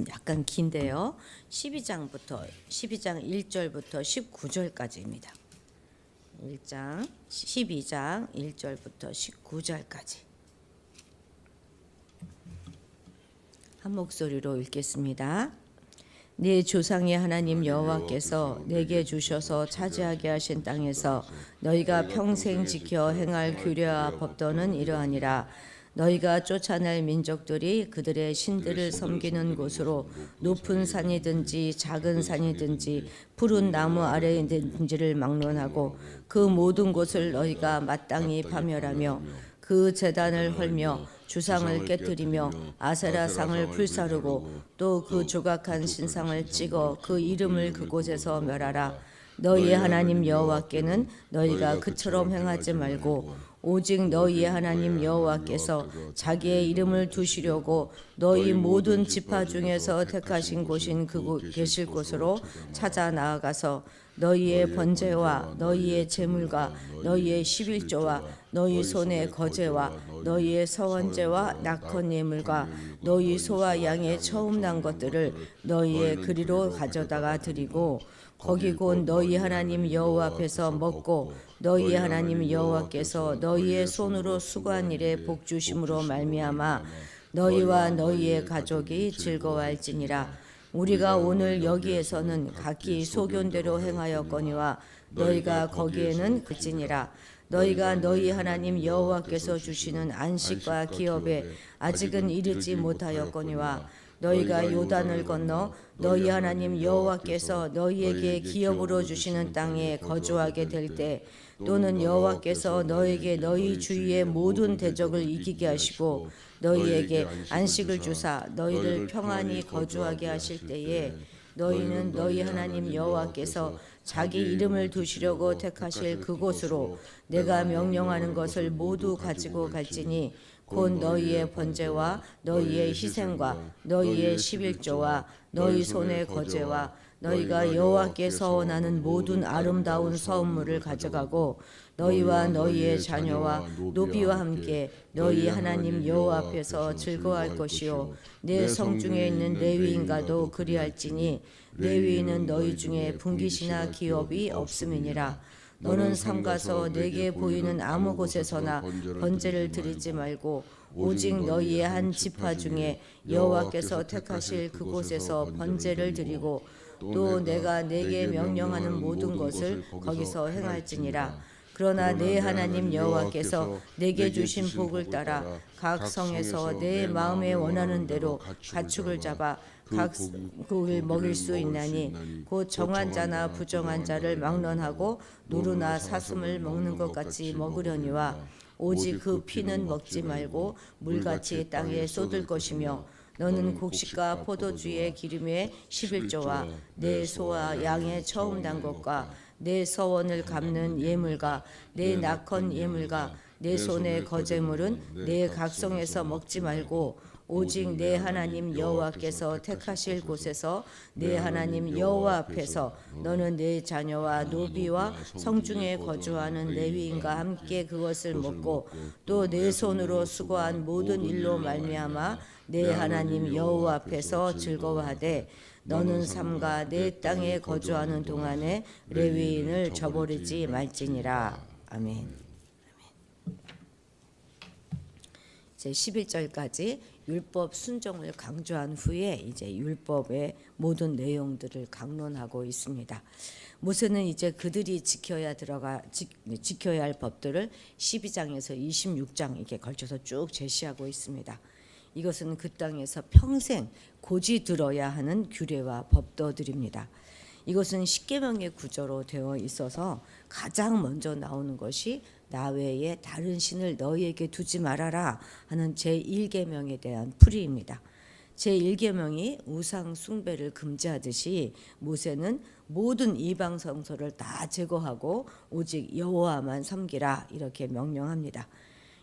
약간 긴데요. 12장 1절부터 19절까지입니다. 12장 1절부터 19절까지 한 목소리로 읽겠습니다. 네 조상의 하나님 여호와께서 내게 주셔서 차지하게 하신 땅에서 너희가 평생 지켜 행할 규례와 법도는 이러하니라. 너희가 쫓아낼 민족들이 그들의 신들을 섬기는 곳으로 높은 산이든지 작은 산이든지 푸른 나무 아래에 있는지를 막론하고 그 모든 곳을 너희가 마땅히 파멸하며 그 제단을 헐며 주상을 깨뜨리며 아세라상을 불사르고 또 그 조각한 신상을 찍어 그 이름을 그곳에서 멸하라. 너희의 하나님 여호와께는 너희가 그처럼 행하지 말고 오직 너희의 하나님 여호와께서 자기의 이름을 두시려고 너희 모든 지파 중에서 택하신 곳인 그곳 계실 곳으로 찾아 나아가서 너희의 번제와 너희의 제물과 너희의 11조와 너희 손의 거제와 너희의 서원제와 낙헌 예물과 너희 소와 양의 처음 난 것들을 너희의 그리로 가져다가 드리고 거기 곧 너희 하나님 여호와 앞에서 먹고 너희 하나님 여호와께서 너희의 손으로 수고한 일에 복 주심으로 말미암아 너희와 너희의 가족이 즐거워할지니라. 우리가 오늘 여기에서는 각기 소견대로 행하였거니와 너희가 거기에는 그치니라. 너희가 너희 하나님 여호와께서 주시는 안식과 기업에 아직은 이르지 못하였거니와 너희가 요단을 건너 너희 하나님 여호와께서 너희에게 기업으로 주시는 땅에 거주하게 될 때 또는 여호와께서 너에게 너희 주위의 모든 대적을 이기게 하시고 너희에게 안식을 주사 너희를 평안히 거주하게 하실 때에 너희는 너희 하나님 여호와께서 자기 이름을 두시려고 택하실 그곳으로 내가 명령하는 것을 모두 가지고 갈지니 곧 너희의 번제와 너희의 희생과 너희의 11조와 너희 손의 거제와 너희가 여호와께 서원하는 모든 아름다운 서은물을 가져가고 너희와 너희의 자녀와 노비와 함께 너희 하나님 여호와 앞에서 즐거워할 것이요 내 성중에 있는 레위인과도 그리할지니 레위인은 너희 중에 분깃이나 기업이 없음이니라. 너는 삼가서 내게 보이는 아무 곳에서나 번제를 드리지 말고 오직 너희의 한 지파 중에 여호와께서 택하실 그곳에서 번제를 드리고 또 내가 내게 명령하는 모든 것을 거기서 행할지니라. 그러나 내 하나님 여호와께서 내게 주신 복을 따라 각 성에서 내 마음에 원하는 대로 가축을 잡아 각국을 먹일 수 있나니 곧 정한 자나 부정한 자를 막론하고 누르나 사슴을 먹는 것 같이 먹으려니와 오직 그 피는 먹지 말고 물같이 땅에 쏟을 것이며 너는 곡식과 포도주의 기름의 11조와 내 소와 양의 처음 난 것과 내 서원을 갚는 예물과 내 낙헌 예물과 내 손의 거제물은 내 각성에서 먹지 말고 오직 내 하나님 여호와께서 택하실 곳에서 내 하나님 여호와 앞에서 너는 내 자녀와 노비와 성중에 거주하는 레위인과 함께 그것을 먹고 또 내 손으로 수고한 모든 일로 말미암아 내 하나님 여호와 앞에서 즐거워하되 너는 삼가 내 땅에 거주하는 동안에 레위인을 저버리지 말지니라. 아멘. 이제 11절까지 율법 순종을 강조한 후에 이제 율법의 모든 내용들을 강론하고 있습니다. 모세는 이제 그들이 지켜야 할 법들을 12장에서 26장 이렇게 걸쳐서 쭉 제시하고 있습니다. 이것은 그 땅에서 평생 고지 들어야 하는 규례와 법도들입니다. 이것은 십계명의 구조로 되어 있어서 가장 먼저 나오는 것이 나 외에 다른 신을 너희에게 두지 말아라 하는 제1계명에 대한 풀이입니다. 제1계명이 우상 숭배를 금지하듯이 모세는 모든 이방 성소를 다 제거하고 오직 여호와만 섬기라 이렇게 명령합니다.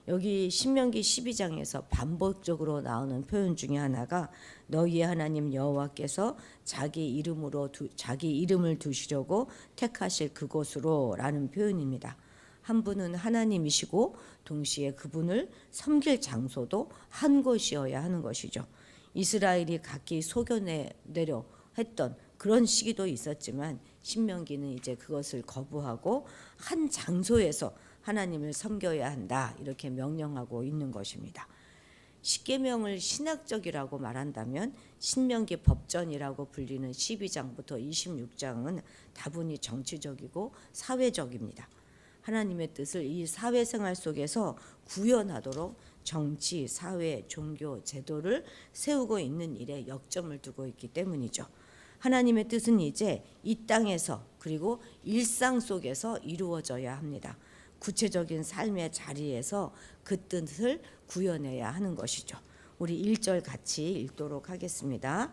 여기 신명기 12장에서 반복적으로 나오는 표현 중에 하나가 너희의 하나님 여호와께서 자기 이름을 두시려고 택하실 그곳으로라는 표현입니다. 한 분은 하나님이시고 동시에 그분을 섬길 장소도 한 곳이어야 하는 것이죠. 이스라엘이 각기 소견내려 했던 그런 시기도 있었지만 신명기는 이제 그것을 거부하고 한 장소에서 하나님을 섬겨야 한다 이렇게 명령하고 있는 것입니다. 십계명을 신학적이라고 말한다면 신명기 법전이라고 불리는 12장부터 26장은 다분히 정치적이고 사회적입니다. 하나님의 뜻을 이 사회생활 속에서 구현하도록 정치, 사회, 종교, 제도를 세우고 있는 일에 역점을 두고 있기 때문이죠. 하나님의 뜻은 이제 이 땅에서 그리고 일상 속에서 이루어져야 합니다. 구체적인 삶의 자리에서 그 뜻을 구현해야 하는 것이죠. 우리 1절 같이 읽도록 하겠습니다.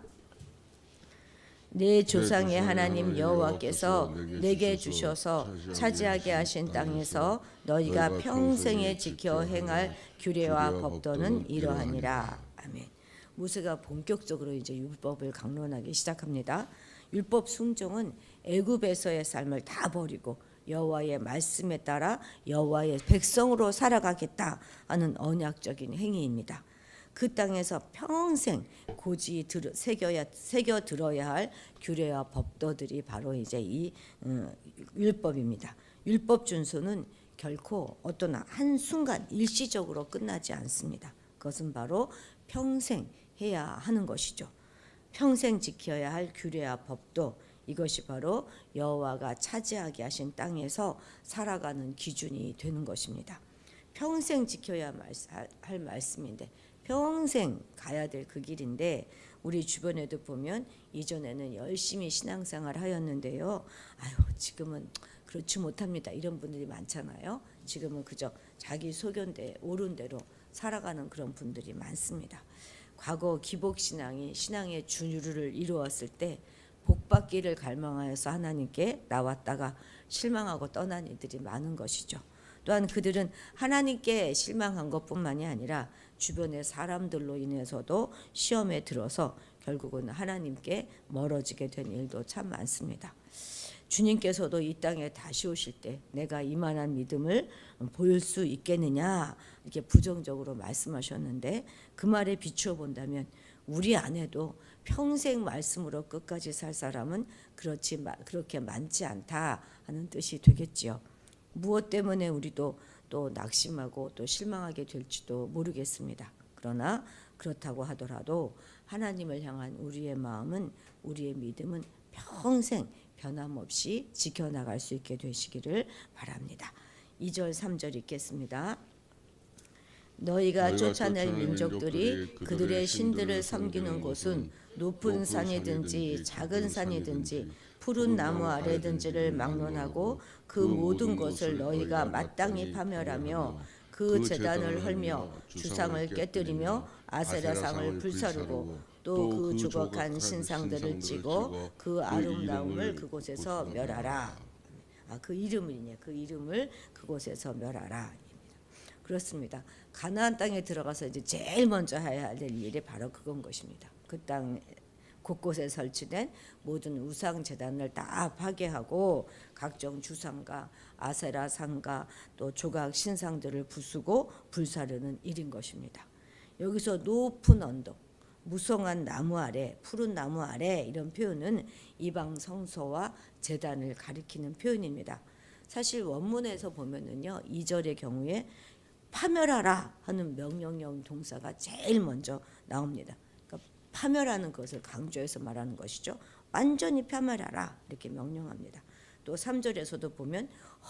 내 조상의 하나님 여호와께서 내게 주셔서 차지하게 하신 땅에서 너희가 평생에 지켜 행할 규례와 법도는 이러하니라. 아멘. 모세가 본격적으로 이제 율법을 강론하기 시작합니다. 율법 순종은 애굽에서의 삶을 다 버리고 여호와의 말씀에 따라 여호와의 백성으로 살아가겠다 하는 언약적인 행위입니다. 그 땅에서 평생 고지 새겨 들어야 할 규례와 법도들이 바로 이제 이 율법입니다. 율법 준수는 결코 어떤 한 순간 일시적으로 끝나지 않습니다. 그것은 바로 평생 해야 하는 것이죠. 평생 지켜야 할 규례와 법도 이것이 바로 여호와가 차지하게 하신 땅에서 살아가는 기준이 되는 것입니다. 평생 지켜야 할 말씀인데 평생 가야 될 그 길인데 우리 주변에도 보면 이전에는 열심히 신앙생활 하였는데요. 아유 지금은 그렇지 못합니다. 이런 분들이 많잖아요. 지금은 그저 자기 소견대 옳은 대로 살아가는 그런 분들이 많습니다. 과거 기복신앙이 신앙의 주류를 이루었을 때 복받기를 갈망하여서 하나님께 나왔다가 실망하고 떠난 이들이 많은 것이죠. 또한 그들은 하나님께 실망한 것뿐만이 아니라 주변의 사람들로 인해서도 시험에 들어서 결국은 하나님께 멀어지게 된 일도 참 많습니다. 주님께서도 이 땅에 다시 오실 때 내가 이만한 믿음을 볼 수 있겠느냐 이렇게 부정적으로 말씀하셨는데 그 말에 비추어 본다면 우리 안에도 평생 말씀으로 끝까지 살 사람은 그렇게 많지 않다 하는 뜻이 되겠지요. 무엇 때문에 우리도 또 낙심하고 또 실망하게 될지도 모르겠습니다. 그러나 그렇다고 하더라도 하나님을 향한 우리의 마음은 우리의 믿음은 평생 변함없이 지켜나갈 수 있게 되시기를 바랍니다. 2절 3절 읽겠습니다. 너희가 쫓아낼 민족들이 그들의 신들을 섬기는 곳은 높은 산이든지 작은 산이든지 푸른 나무 아래든지를 막론하고 그 모든 것을 너희가 마땅히 파멸하며 그 제단을 헐며 주상을 깨뜨리며 아세라상을 불사르고 또 그 조각한 신상들을 찌고 그 아름다움을 그곳에서 멸하라. 그 이름이냐 그 이름을 그곳에서 멸하라. 그렇습니다. 가나안 땅에 들어가서 이제 제일 먼저 해야 될 일이 바로 그건 것입니다. 그 땅 곳곳에 설치된 모든 우상 제단을 다 파괴하고 각종 주상과 아세라 상과 또 조각 신상들을 부수고 불사르는 일인 것입니다. 여기서 높은 언덕, 무성한 나무 아래, 푸른 나무 아래 이런 표현은 이방 성소와 제단을 가리키는 표현입니다. 사실 원문에서 보면은요 2절의 경우에 파멸하라 하는 명령형 동사가 제일 먼저 나옵니다. 그러니까 파멸하는 것을 강조해서 말하는 것이죠. 완전히 파멸하라 이렇게 명령합니다. 또 3절에서도 보면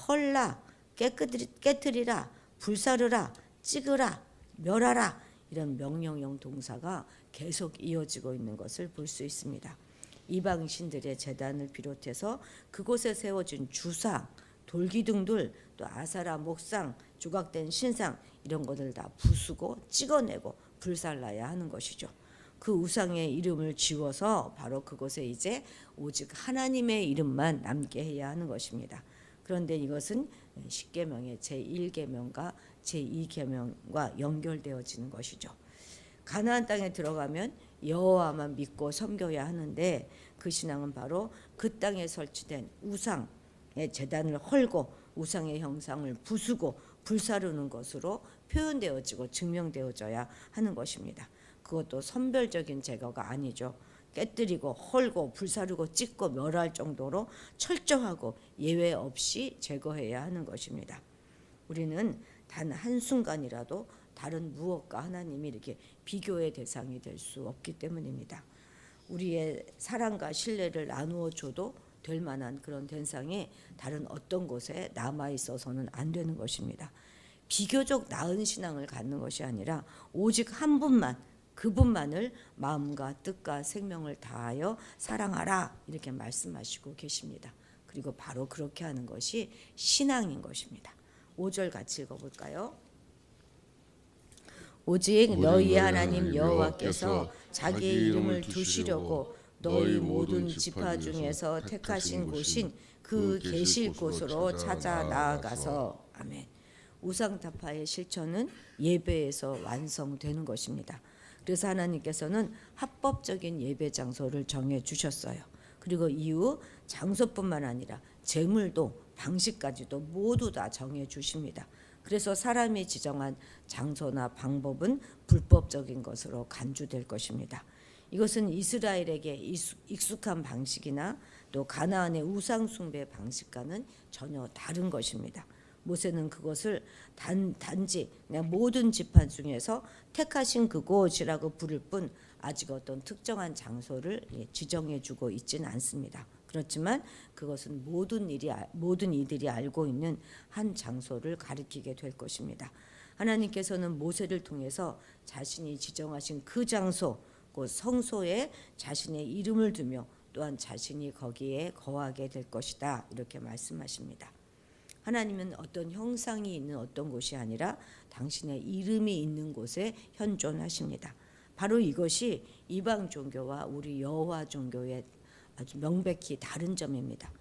헐라, 깨뜨리라, 불사르라, 찍으라, 멸하라 이런 명령형 동사가 계속 이어지고 있는 것을 볼 수 있습니다. 이방 신들의 제단을 비롯해서 그곳에 세워진 주상, 돌기둥들, 또 아사라 목상, 조각된 신상 이런 것을 다 부수고 찍어내고 불살라야 하는 것이죠. 그 우상의 이름을 지워서 바로 그곳에 이제 오직 하나님의 이름만 남게 해야 하는 것입니다. 그런데 이것은 십계명의 제1계명과 제2계명과 연결되어지는 것이죠. 가나안 땅에 들어가면 여호와만 믿고 섬겨야 하는데 그 신앙은 바로 그 땅에 설치된 우상의 제단을 헐고 우상의 형상을 부수고 불사르는 것으로 표현되어지고 증명되어져야 하는 것입니다. 그것도 선별적인 제거가 아니죠. 깨뜨리고 헐고 불사르고 찢고 멸할 정도로 철저하고 예외 없이 제거해야 하는 것입니다. 우리는 단 한순간이라도 다른 무엇과 하나님이 이렇게 비교의 대상이 될 수 없기 때문입니다. 우리의 사랑과 신뢰를 나누어 줘도 될 만한 그런 대상이 다른 어떤 곳에 남아 있어서는 안 되는 것입니다. 비교적 나은 신앙을 갖는 것이 아니라 오직 한 분만, 그분만을 마음과 뜻과 생명을 다하여 사랑하라 이렇게 말씀하시고 계십니다. 그리고 바로 그렇게 하는 것이 신앙인 것입니다. 5절 같이 읽어볼까요? 오직 너희 하나님 여호와께서 자기의 이름을 두시려고 너희 모든 지파 중에서 택하신 곳인 그 계실 곳으로 찾아 나아가서. 아멘. 우상타파의 실천은 예배에서 완성되는 것입니다. 그래서 하나님께서는 합법적인 예배 장소를 정해 주셨어요. 그리고 이후 장소뿐만 아니라 제물도 방식까지도 모두 다 정해 주십니다. 그래서 사람이 지정한 장소나 방법은 불법적인 것으로 간주될 것입니다. 이것은 이스라엘에게 익숙한 방식이나 또 가나안의 우상 숭배 방식과는 전혀 다른 것입니다. 모세는 그것을 단지 그냥 모든 지파 중에서 택하신 그곳이라고 부를 뿐 아직 어떤 특정한 장소를 지정해 주고 있지는 않습니다. 그렇지만 그것은 모든 이들이 알고 있는 한 장소를 가리키게 될 것입니다. 하나님께서는 모세를 통해서 자신이 지정하신 그 장소, 그 성소에 자신의 이름을 두며 또한 자신이 거기에 거하게 될 것이다 이렇게 말씀하십니다. 하나님은 어떤 형상이 있는 어떤 곳이 아니라 당신의 이름이 있는 곳에 현존하십니다. 바로 이것이 이방 종교와 우리 여호와 종교의 아주 명백히 다른 점입니다.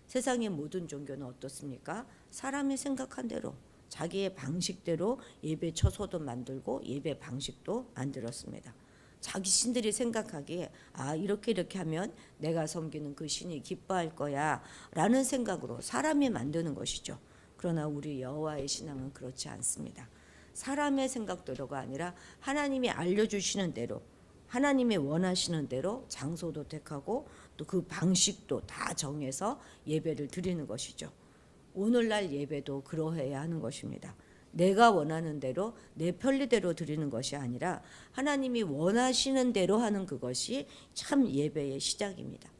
세상의 모든 종교는 어떻습니까? 사람이 생각한 대로 자기의 방식대로 예배 처소도 만들고 예배 방식도 만들었습니다. 자기 신들이 생각하기에 이렇게 하면 내가 섬기는 그 신이 기뻐할 거야 라는 생각으로 사람이 만드는 것이죠. 그러나 우리 여호와의 신앙은 그렇지 않습니다. 사람의 생각대로가 아니라 하나님이 알려주시는 대로 하나님이 원하시는 대로 장소도 택하고 또 그 방식도 다 정해서 예배를 드리는 것이죠. 오늘날 예배도 그러해야 하는 것입니다. 내가 원하는 대로 내 편리대로 드리는 것이 아니라 하나님이 원하시는 대로 하는 그것이 참 예배의 시작입니다.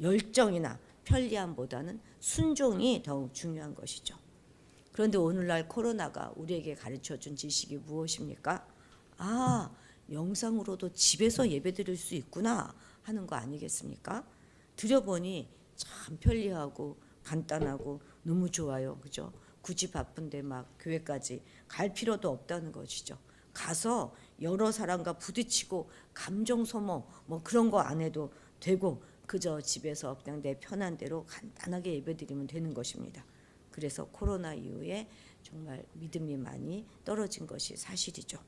열정이나 편리함보다는 순종이 더욱 중요한 것이죠. 그런데 오늘날 코로나가 우리에게 가르쳐준 지식이 무엇입니까? 영상으로도 집에서 예배 드릴 수 있구나 하는 거 아니겠습니까? 드려보니 참 편리하고 간단하고 너무 좋아요. 그죠? 굳이 바쁜데 막 교회까지 갈 필요도 없다는 것이죠. 가서 여러 사람과 부딪히고 감정 소모 뭐 그런 거 안 해도 되고 그저 집에서 그냥 내 편한 대로 간단하게 예배드리면 되는 것입니다. 그래서 코로나 이후에 정말 믿음이 많이 떨어진 것이 사실이죠.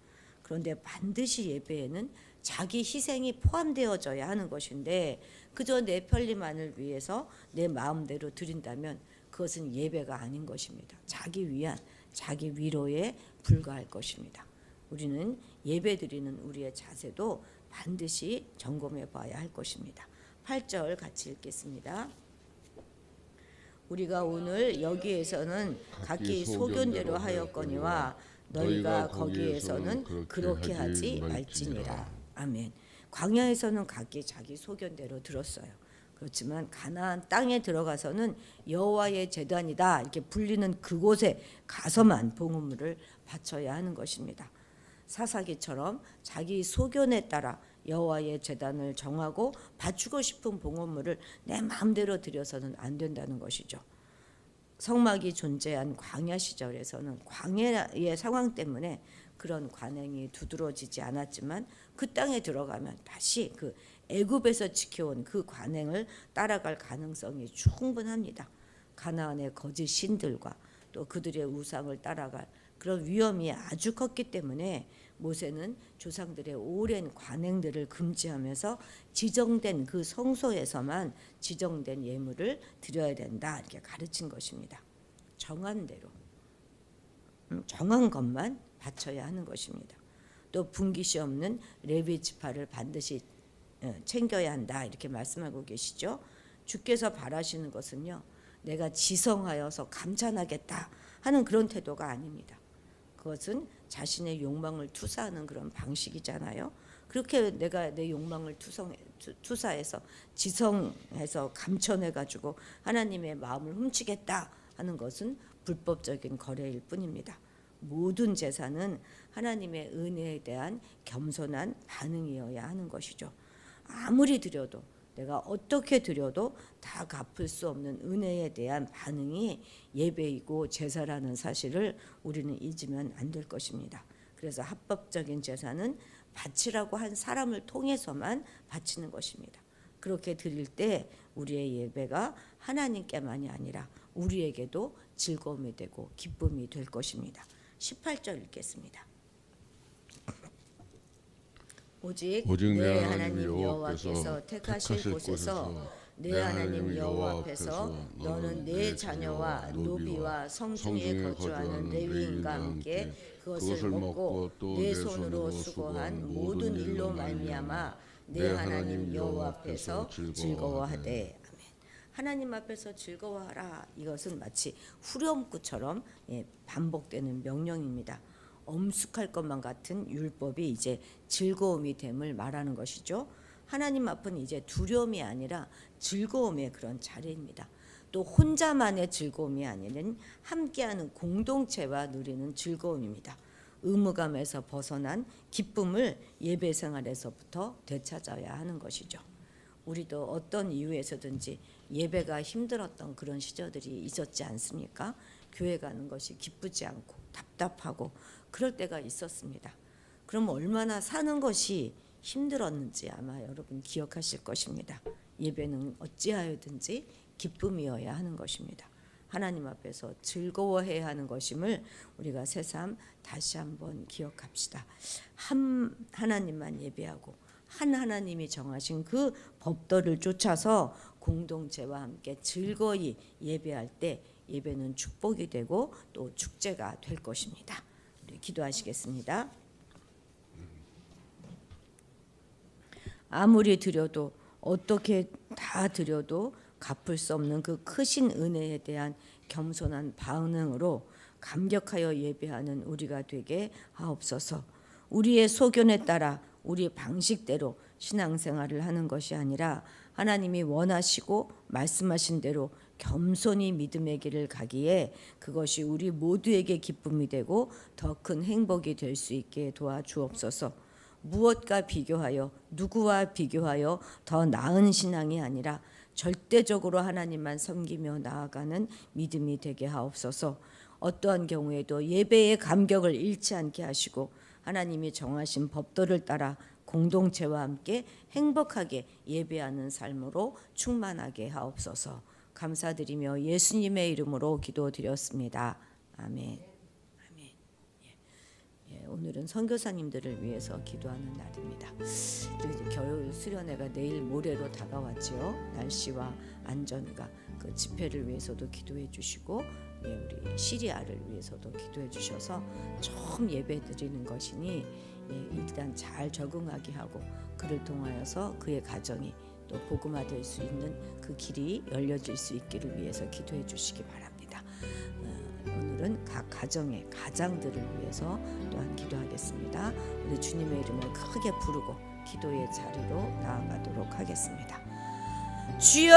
그런데 반드시 예배에는 자기 희생이 포함되어져야 하는 것인데 그저 내 편리만을 위해서 내 마음대로 드린다면 그것은 예배가 아닌 것입니다. 자기 위안, 자기 위로에 불과할 것입니다. 우리는 예배 드리는 우리의 자세도 반드시 점검해 봐야 할 것입니다. 8절 같이 읽겠습니다. 우리가 오늘 여기에서는 각기 소견대로 하였거니와 너희가 거기에서는 그렇게 하지 말지니라. 아멘. 광야에서는 각기 자기 소견대로 들었어요. 그렇지만 가나안 땅에 들어가서는 여호와의 제단이다 이렇게 불리는 그곳에 가서만 봉헌물을 바쳐야 하는 것입니다. 사사기처럼 자기 소견에 따라 여호와의 제단을 정하고 바치고 싶은 봉헌물을 내 마음대로 드려서는 안 된다는 것이죠. 성막이 존재한 광야 시절에서는 광야의 상황 때문에 그런 관행이 두드러지지 않았지만 그 땅에 들어가면 다시 그 애굽에서 지켜온 그 관행을 따라갈 가능성이 충분합니다. 가나안의 거짓 신들과 또 그들의 우상을 따라갈 그런 위험이 아주 컸기 때문에 모세는 조상들의 오랜 관행들을 금지하면서 지정된 그 성소에서만 지정된 예물을 드려야 된다 이렇게 가르친 것입니다. 정한 대로 정한 것만 바쳐야 하는 것입니다. 또 분깃이 없는 레위 지파를 반드시 챙겨야 한다 이렇게 말씀하고 계시죠. 주께서 바라시는 것은요, 내가 지성하여서 감찬하겠다 하는 그런 태도가 아닙니다. 그것은 자신의 욕망을 투사하는 그런 방식이잖아요. 그렇게 내가 내 욕망을 투사해서 지성해서 감춰내가지고 하나님의 마음을 훔치겠다 하는 것은 불법적인 거래일 뿐입니다. 모든 제사는 하나님의 은혜에 대한 겸손한 반응이어야 하는 것이죠. 아무리 드려도, 내가 어떻게 드려도 다 갚을 수 없는 은혜에 대한 반응이 예배이고 제사라는 사실을 우리는 잊으면 안 될 것입니다. 그래서 합법적인 제사는 바치라고 한 사람을 통해서만 바치는 것입니다. 그렇게 드릴 때 우리의 예배가 하나님께만이 아니라 우리에게도 즐거움이 되고 기쁨이 될 것입니다. 18절 읽겠습니다. 오직 내 하나님 여호와께서 택하실 곳에서 내 하나님 여호와 앞에서 너는 내 자녀와 노비와 성중에 거주하는 레위인과 함께 그것을 먹고 내 손으로 수고한 모든 일로 말미암아 내 하나님 여호와 앞에서 즐거워하되. 아멘. 하나님 앞에서 즐거워하라. 이것은 마치 후렴구처럼 반복되는 명령입니다. 엄숙할 것만 같은 율법이 이제 즐거움이 됨을 말하는 것이죠. 하나님 앞은 이제 두려움이 아니라 즐거움의 그런 자리입니다. 또 혼자만의 즐거움이 아니라 함께하는 공동체와 누리는 즐거움입니다. 의무감에서 벗어난 기쁨을 예배 생활에서부터 되찾아야 하는 것이죠. 우리도 어떤 이유에서든지 예배가 힘들었던 그런 시절들이 있었지 않습니까? 교회 가는 것이 기쁘지 않고 답답하고 그럴 때가 있었습니다. 그럼 얼마나 사는 것이 힘들었는지 아마 여러분 기억하실 것입니다. 예배는 어찌하여든지 기쁨이어야 하는 것입니다. 하나님 앞에서 즐거워해야 하는 것임을 우리가 새삼 다시 한번 기억합시다. 한 하나님만 예배하고 한 하나님이 정하신 그 법도를 쫓아서 공동체와 함께 즐거이 예배할 때 예배는 축복이 되고 또 축제가 될 것입니다. 우리 기도하시겠습니다. 아무리 드려도 어떻게 다 드려도 갚을 수 없는 그 크신 은혜에 대한 겸손한 반응으로 감격하여 예배하는 우리가 되게 하옵소서. 우리의 소견에 따라 우리 방식대로 신앙생활을 하는 것이 아니라 하나님이 원하시고 말씀하신 대로 겸손히 믿음의 길을 가기에 그것이 우리 모두에게 기쁨이 되고 더 큰 행복이 될 수 있게 도와주옵소서. 무엇과 비교하여 누구와 비교하여 더 나은 신앙이 아니라 절대적으로 하나님만 섬기며 나아가는 믿음이 되게 하옵소서. 어떠한 경우에도 예배의 감격을 잃지 않게 하시고 하나님이 정하신 법도를 따라 공동체와 함께 행복하게 예배하는 삶으로 충만하게 하옵소서. 감사드리며 예수님의 이름으로 기도드렸습니다. 아멘. 오늘은 선교사님들을 위해서 기도하는 날입니다. 겨울 수련회가 내일 모레로 다가왔지요. 날씨와 안전과 그 집회를 위해서도 기도해 주시고 우리 시리아를 위해서도 기도해 주셔서 처음 예배 드리는 것이니 일단 잘 적응하게 하고 그를 통하여서 그의 가정이 또 복음화될 수 있는 그 길이 열려질 수 있기를 위해서 기도해 주시기 바랍니다. 오늘은 각 가정의 가장들을 위해서 또한 기도하겠습니다. 우리 주님의 이름을 크게 부르고 기도의 자리로 나아가도록 하겠습니다. 주여!